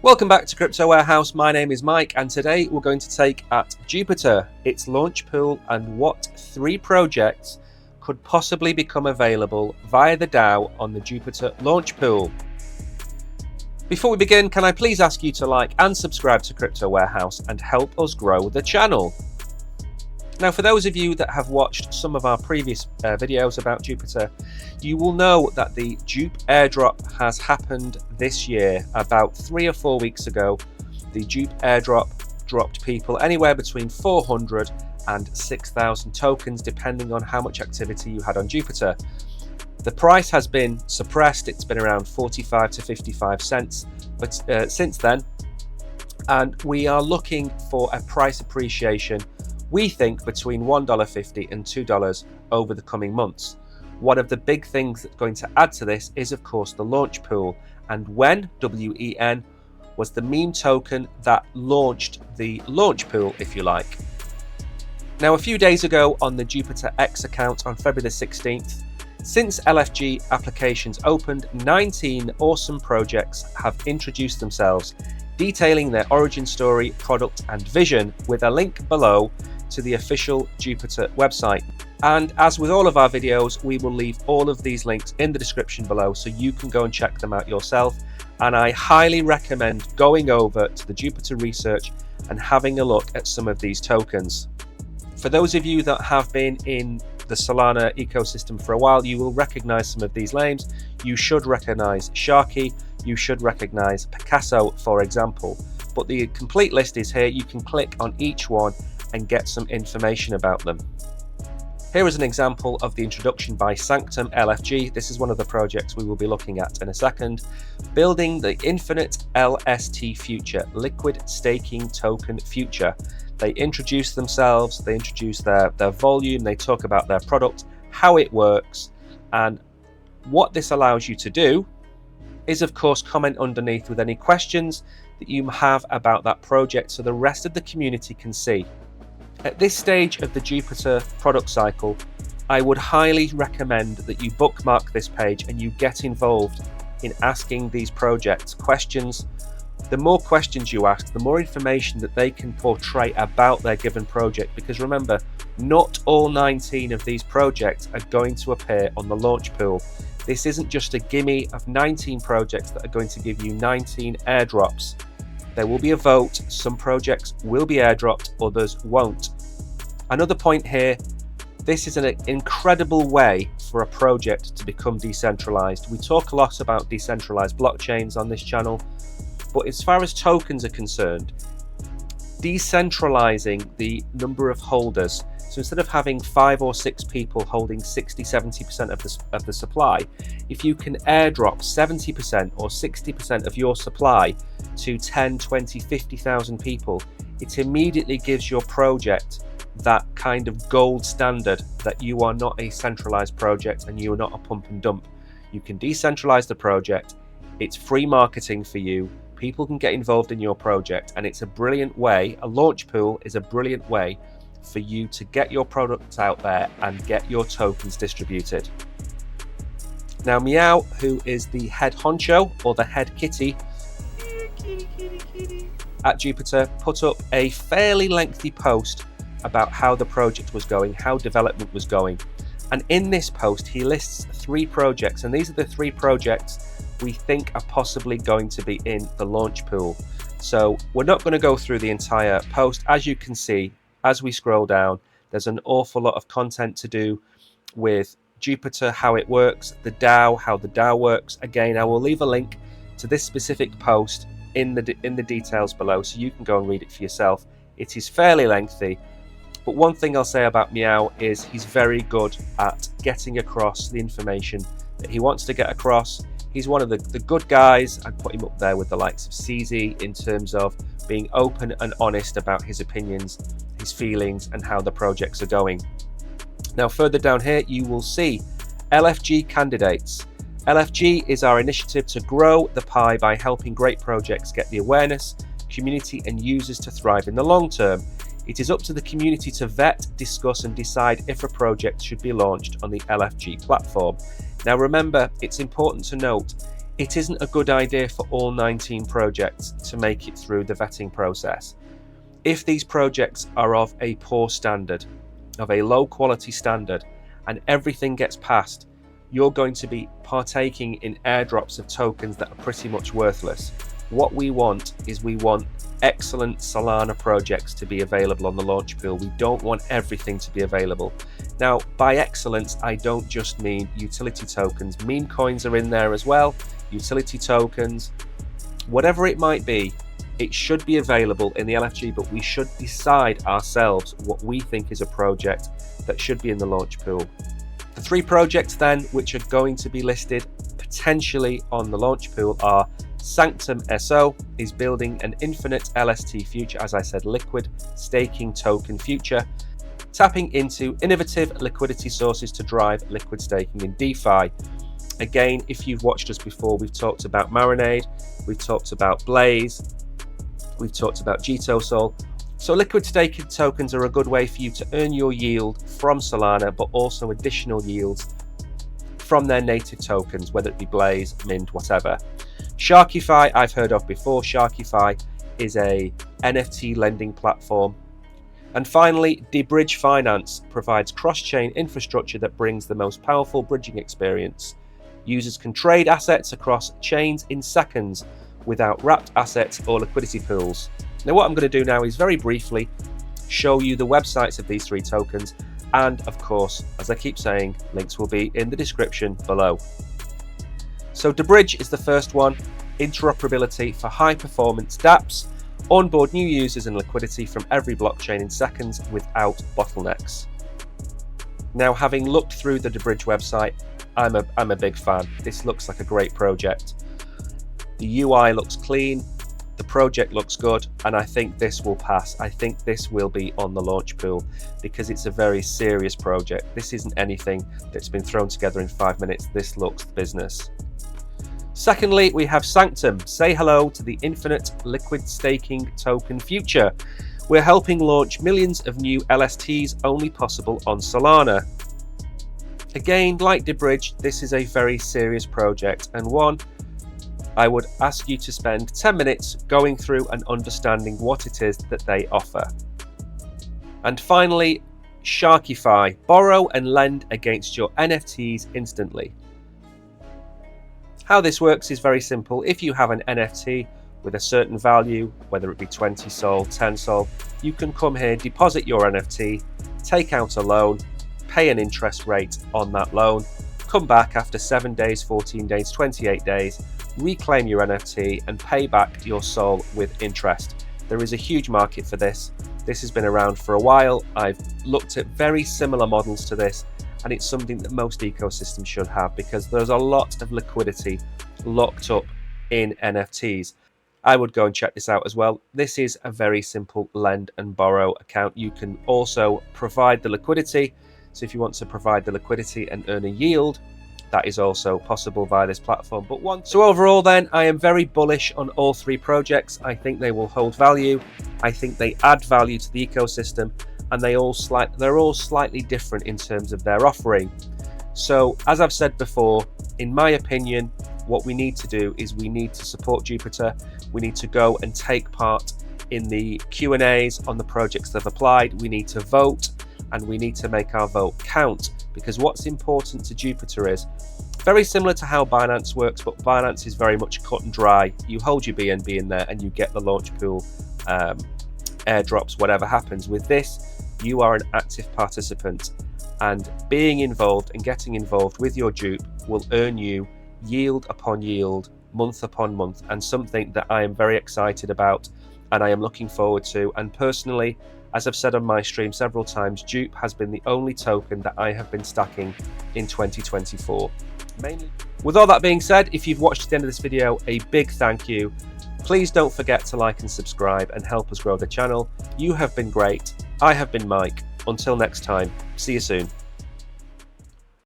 Welcome back to Crypto Warehouse. My name is Mike, and today we're going to take at Jupiter, its launch pool, and what 3 projects could possibly become available via the DAO on the Jupiter launch pool. Before we begin, can I please ask you to like and subscribe to Crypto Warehouse and help us grow the channel? Now, for those of you that have watched some of our previous videos about Jupiter, you will know that the Jupe airdrop has happened this year. About 3 or 4 weeks ago, the Jupe airdrop dropped people anywhere between 400 and 6,000 tokens, depending on how much activity you had on Jupiter. The price has been suppressed. It's been around 45 to 55 cents, but since then, and we are looking for a price appreciation. We think between $1.50 and $2 over the coming months. One of the big things that's going to add to this is, of course, the launch pool. And WEN, W-E-N, was the meme token that launched the launch pool, if you like. Now, a few days ago on the Jupiter X account on February the 16th, since LFG applications opened, 19 awesome projects have introduced themselves, detailing their origin story, product, and vision, with a link below to the official Jupiter website. And as with all of our videos, we will leave all of these links in the description below so you can go and check them out yourself. And I highly recommend going over to the Jupiter research and having a look at some of these tokens. For those of you that have been in the Solana ecosystem for a while, you will recognize some of these names. You should recognize Sharky, you should recognize Picasso, for example. But the complete list is here. You can click on each one and get some information about them. Here is an example of the introduction by Sanctum LFG. This is one of the projects we will be looking at in a second. Building the infinite LST future, liquid staking token future. They introduce themselves, they introduce their volume, they talk about their product, how it works, and what this allows you to do is, of course, comment underneath with any questions that you have about that project so the rest of the community can see. At this stage of the Jupiter product cycle, I would highly recommend that you bookmark this page and you get involved in asking these projects questions. The more questions you ask, the more information that they can portray about their given project, because remember, not all 19 of these projects are going to appear on the launch pool. This isn't just a gimme of 19 projects that are going to give you 19 airdrops. There will be a vote. Some projects will be airdropped, others won't. Another point here, this is an incredible way for a project to become decentralized. We talk a lot about decentralized blockchains on this channel, but as far as tokens are concerned, decentralizing the number of holders, so instead of having 5 or 6 people holding 60-70% of the supply, if you can airdrop 70% or 60% of your supply to 10, 20, 50,000 people, it immediately gives your project that kind of gold standard that you are not a centralized project and you are not a pump and dump. You can decentralize the project, it's free marketing for you, people can get involved in your project, and it's a brilliant way, a launch pool is a brilliant way for you to get your products out there and get your tokens distributed. Now, Meow, who is the head honcho or the head kitty at Jupiter, put up a fairly lengthy post about how the project was going, how development was going. And in this post, he lists 3 projects, and these are the 3 projects we think are possibly going to be in the launch pool. So we're not going to go through the entire post. As you can see, as we scroll down, there's an awful lot of content to do with Jupiter, how it works, the DAO, how the DAO works. Again, I will leave a link to this specific post in the details below so you can go and read it for yourself. It is fairly lengthy, but one thing I'll say about Meow is he's very good at getting across the information that he wants to get across. He's one of the good guys. I'd put him up there with the likes of CZ in terms of being open and honest about his opinions, his feelings, and how the projects are going. Now, further down here, you will see LFG candidates. LFG is our initiative to grow the pie by helping great projects get the awareness, community, and users to thrive in the long term. It is up to the community to vet, discuss, and decide if a project should be launched on the LFG platform. Now remember, it's important to note, it isn't a good idea for all 19 projects to make it through the vetting process. If these projects are of a poor standard, of a low quality standard, and everything gets passed, you're going to be partaking in airdrops of tokens that are pretty much worthless. What we want is excellent Solana projects to be available on the launch pool. We don't want everything to be available. Now, by excellence, I don't just mean utility tokens. Meme coins are in there as well, utility tokens, whatever it might be. It should be available in the LFG, but we should decide ourselves what we think is a project that should be in the launch pool. The 3 projects then, which are going to be listed potentially on the launch pool, are Sanctum SO is building an infinite LST future, as I said, liquid staking token future, tapping into innovative liquidity sources to drive liquid staking in DeFi. Again, if you've watched us before, we've talked about Marinade, we've talked about Blaze, we've talked about GTOSOL. So liquid staking tokens are a good way for you to earn your yield from Solana, but also additional yields from their native tokens, whether it be Blaze, Mint, whatever. Sharify, I've heard of before. Sharify is a NFT lending platform. And finally, Debridge Finance provides cross-chain infrastructure that brings the most powerful bridging experience. Users can trade assets across chains in seconds without wrapped assets or liquidity pools. Now, what I'm going to do now is very briefly show you the websites of these 3 tokens. And of course, as I keep saying, links will be in the description below. So Debridge is the first one, interoperability for high performance dApps, onboard new users and liquidity from every blockchain in seconds without bottlenecks. Now, having looked through the Debridge website, I'm a big fan. This looks like a great project. The UI looks clean, the project looks good, and I think this will pass. I think this will be on the launch pool because it's a very serious project. This isn't anything that's been thrown together in 5 minutes. This looks business. Secondly, we have Sanctum. Say hello to the infinite liquid staking token future. We're helping launch millions of new LSTs only possible on Solana. Again, like Debridge, this is a very serious project, and one I would ask you to spend 10 minutes going through and understanding what it is that they offer. And finally, Sharify. Borrow and lend against your NFTs instantly. How this works is very simple. If you have an NFT with a certain value, whether it be 20 SOL, 10 SOL, you can come here, deposit your NFT, take out a loan, pay an interest rate on that loan, come back after 7 days, 14 days, 28 days, reclaim your NFT and pay back your SOL with interest. There is a huge market for this. This has been around for a while. I've looked at very similar models to this, and it's something that most ecosystems should have because there's a lot of liquidity locked up in NFTs. I would go and check this out as well. This is a very simple lend and borrow account. You can also provide the liquidity. So if you want to provide the liquidity and earn a yield, that is also possible via this platform. So overall then, I am very bullish on all 3 projects. I think they will hold value. I think they add value to the ecosystem, and they're all slightly different in terms of their offering. So as I've said before, in my opinion, what we need to do is we need to support Jupiter. We need to go and take part in the Q&As on the projects that have applied. We need to vote, and we need to make our vote count, because what's important to Jupiter is very similar to how Binance works, but Binance is very much cut and dry. You hold your BNB in there and you get the launch pool airdrops, whatever happens. With this, you are an active participant, and being involved and getting involved with your dupe will earn you yield upon yield, month upon month, and something that I am very excited about and I am looking forward to. And personally, as I've said on my stream several times, dupe has been the only token that I have been stacking in 2024. Mainly. With all that being said, if you've watched to the end of this video, a big thank you. Please don't forget to like and subscribe and help us grow the channel. You have been great. I have been Mike. Until next time, see you soon.